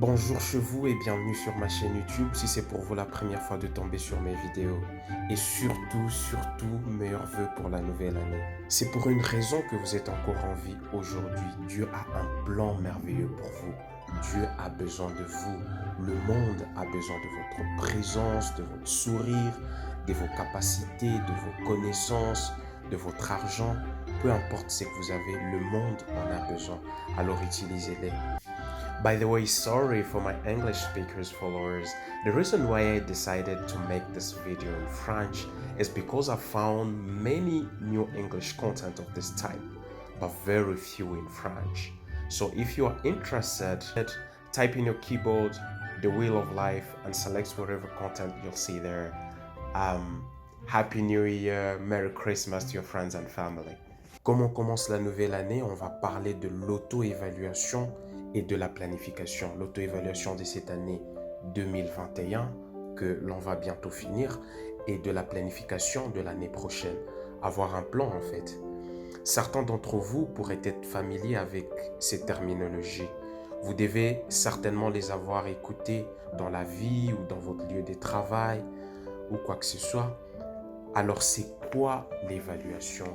Bonjour chez vous et bienvenue sur ma chaîne YouTube si c'est pour vous la première fois de tomber sur mes vidéos. Et surtout, meilleurs vœux pour la nouvelle année. C'est pour une raison que vous êtes encore en vie aujourd'hui. Dieu a un plan merveilleux pour vous. Dieu a besoin de vous. Le monde a besoin de votre présence, de votre sourire, de vos capacités, de vos connaissances, de votre argent. Peu importe ce que vous avez, le monde en a besoin. Alors utilisez-les. By the way, sorry for my English speakers followers. The reason why I decided to make this video in French is because I found many new English content of this type, but very few in French. So if you are interested, type in your keyboard the Wheel of Life and select whatever content you'll see there. Happy New Year, Merry Christmas to your friends and family. Comme on commence la nouvelle année, on va parler de l'auto-évaluation et de la planification. L'auto-évaluation de cette année 2021 que l'on va bientôt finir et de la planification de l'année prochaine. Avoir un plan en fait. Certains d'entre vous pourraient être familiers avec ces terminologies. Vous devez certainement les avoir écoutées dans la vie ou dans votre lieu de travail ou quoi que ce soit. Alors c'est quoi l'évaluation ?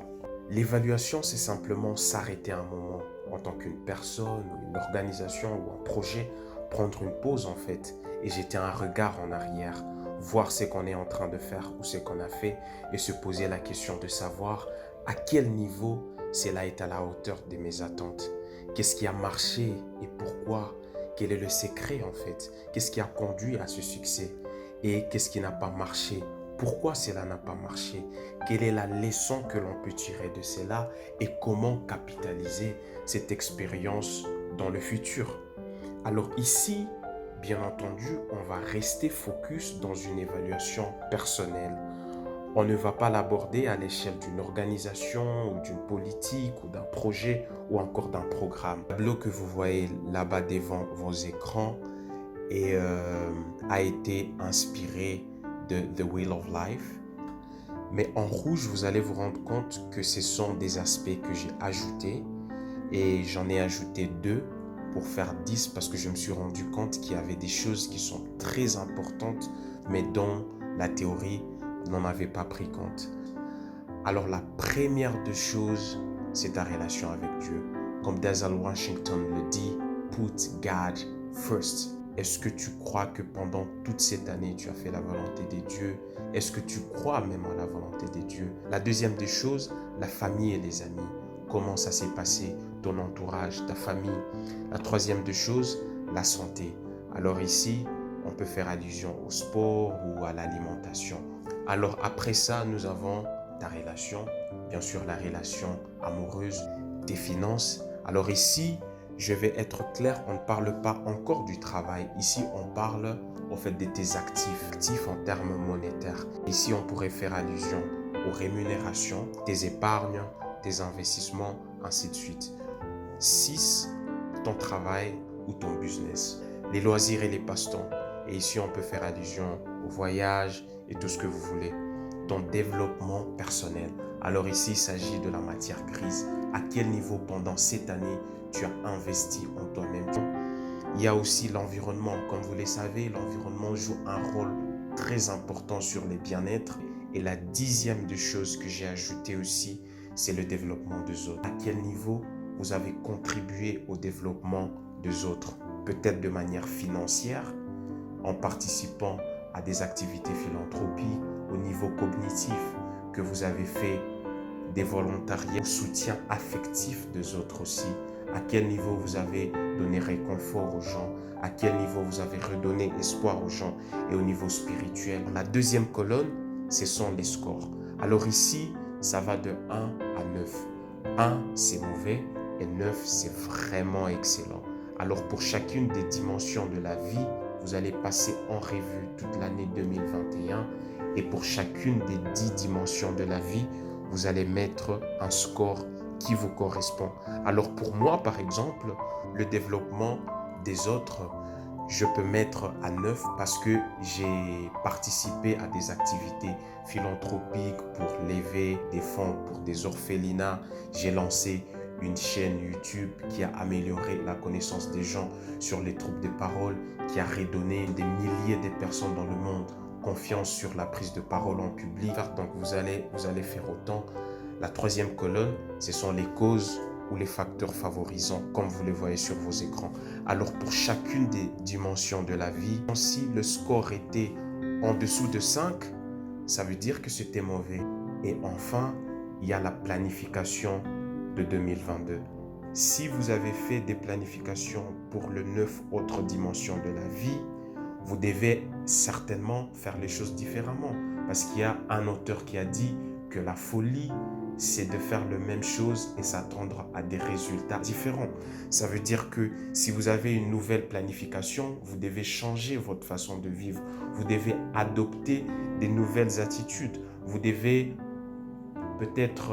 L'évaluation, c'est simplement s'arrêter un moment en tant qu'une personne, ou une organisation ou un projet, prendre une pause en fait et jeter un regard en arrière, voir ce qu'on est en train de faire ou ce qu'on a fait et se poser la question de savoir à quel niveau cela est à la hauteur de mes attentes. Qu'est-ce qui a marché et pourquoi? Quel est le secret en fait? Qu'est-ce qui a conduit à ce succès? Et qu'est-ce qui n'a pas marché? Pourquoi cela n'a pas marché? Quelle est la leçon que l'on peut tirer de cela et comment capitaliser cette expérience dans le futur? Alors ici, bien entendu, on va rester focus dans une évaluation personnelle. On ne va pas l'aborder à l'échelle d'une organisation ou d'une politique ou d'un projet ou encore d'un programme. Le tableau que vous voyez là-bas devant vos écrans a été inspiré de The Wheel of Life. Mais en rouge, vous allez vous rendre compte que ce sont des aspects que j'ai ajoutés et j'en ai ajouté 2 pour faire 10 parce que je me suis rendu compte qu'il y avait des choses qui sont très importantes mais dont la théorie n'en avait pas pris compte. Alors la première des choses, c'est ta relation avec Dieu. Comme Denzel Washington le dit, put God first. Est-ce que tu crois que pendant toute cette année, tu as fait la volonté de Dieu? Est-ce que tu crois même en la volonté de Dieu? La deuxième des choses, la famille et les amis. Comment ça s'est passé? Ton entourage, ta famille. La troisième des choses, la santé. Alors ici, on peut faire allusion au sport ou à l'alimentation. Alors après ça, nous avons ta relation, bien sûr la relation amoureuse, tes finances. Alors ici, je vais être clair, on ne parle pas encore du travail. Ici, on parle au fait de tes actifs en termes monétaires. Ici, on pourrait faire allusion aux rémunérations, tes épargnes, tes investissements, ainsi de suite. 6, ton travail ou ton business. Les loisirs et les passe-temps. Et ici, on peut faire allusion au voyage et tout ce que vous voulez. Ton développement personnel. Alors ici, il s'agit de la matière grise. À quel niveau pendant cette année tu as investi en toi-même? Il y a aussi l'environnement. Comme vous le savez, l'environnement joue un rôle très important sur le bien-être. Et la 10e des choses que j'ai ajoutées aussi, c'est le développement des autres. À quel niveau vous avez contribué au développement des autres? Peut-être de manière financière, en participant à des activités philanthropiques, au niveau cognitif, que vous avez fait des volontariats, au soutien affectif des autres aussi. À quel niveau vous avez donné réconfort aux gens, à quel niveau vous avez redonné espoir aux gens et au niveau spirituel. La deuxième colonne, ce sont les scores. Alors ici, ça va de 1 à 9. 1, c'est mauvais et 9, c'est vraiment excellent. Alors pour chacune des dimensions de la vie, vous allez passer en revue toute l'année 2021 et pour chacune des 10 dimensions de la vie, vous allez mettre un score qui vous correspond. Alors pour moi, par exemple, le développement des autres, je peux mettre à 9 parce que j'ai participé à des activités philanthropiques pour lever des fonds pour des orphelinats. J'ai lancé une chaîne YouTube qui a amélioré la connaissance des gens sur les troubles de parole, qui a redonné des milliers de personnes dans le monde confiance sur la prise de parole en public. Donc vous allez faire autant. La troisième colonne, ce sont les causes ou les facteurs favorisants, comme vous les voyez sur vos écrans. Alors pour chacune des dimensions de la vie, si le score était en dessous de 5, ça veut dire que c'était mauvais. Et enfin, il y a la planification de 2022. Si vous avez fait des planifications pour les 9 autres dimensions de la vie, vous devez certainement faire les choses différemment. Parce qu'il y a un auteur qui a dit que la folie, c'est de faire la même chose et s'attendre à des résultats différents. Ça veut dire que si vous avez une nouvelle planification, vous devez changer votre façon de vivre. Vous devez adopter des nouvelles attitudes. Vous devez peut-être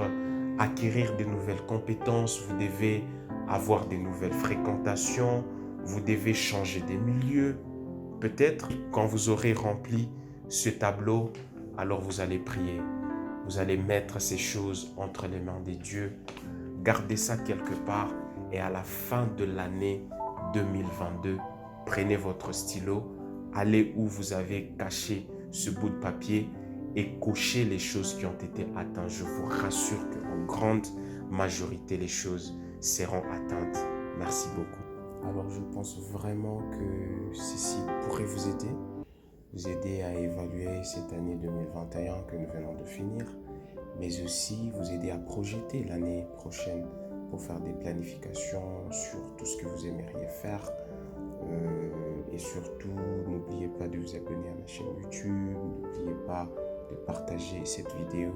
acquérir de nouvelles compétences. Vous devez avoir de nouvelles fréquentations. Vous devez changer des milieux. Peut-être quand vous aurez rempli ce tableau, alors vous allez prier. Vous allez mettre ces choses entre les mains des dieux. Gardez ça quelque part et à la fin de l'année 2022, prenez votre stylo, allez où vous avez caché ce bout de papier et cochez les choses qui ont été atteintes. Je vous rassure qu'en grande majorité, les choses seront atteintes. Merci beaucoup. Alors je pense vraiment que ceci pourrait vous aider à évaluer cette année 2021 que nous venons de finir, mais aussi vous aider à projeter l'année prochaine pour faire des planifications sur tout ce que vous aimeriez faire. Et surtout, n'oubliez pas de vous abonner à ma chaîne YouTube, n'oubliez pas de partager cette vidéo.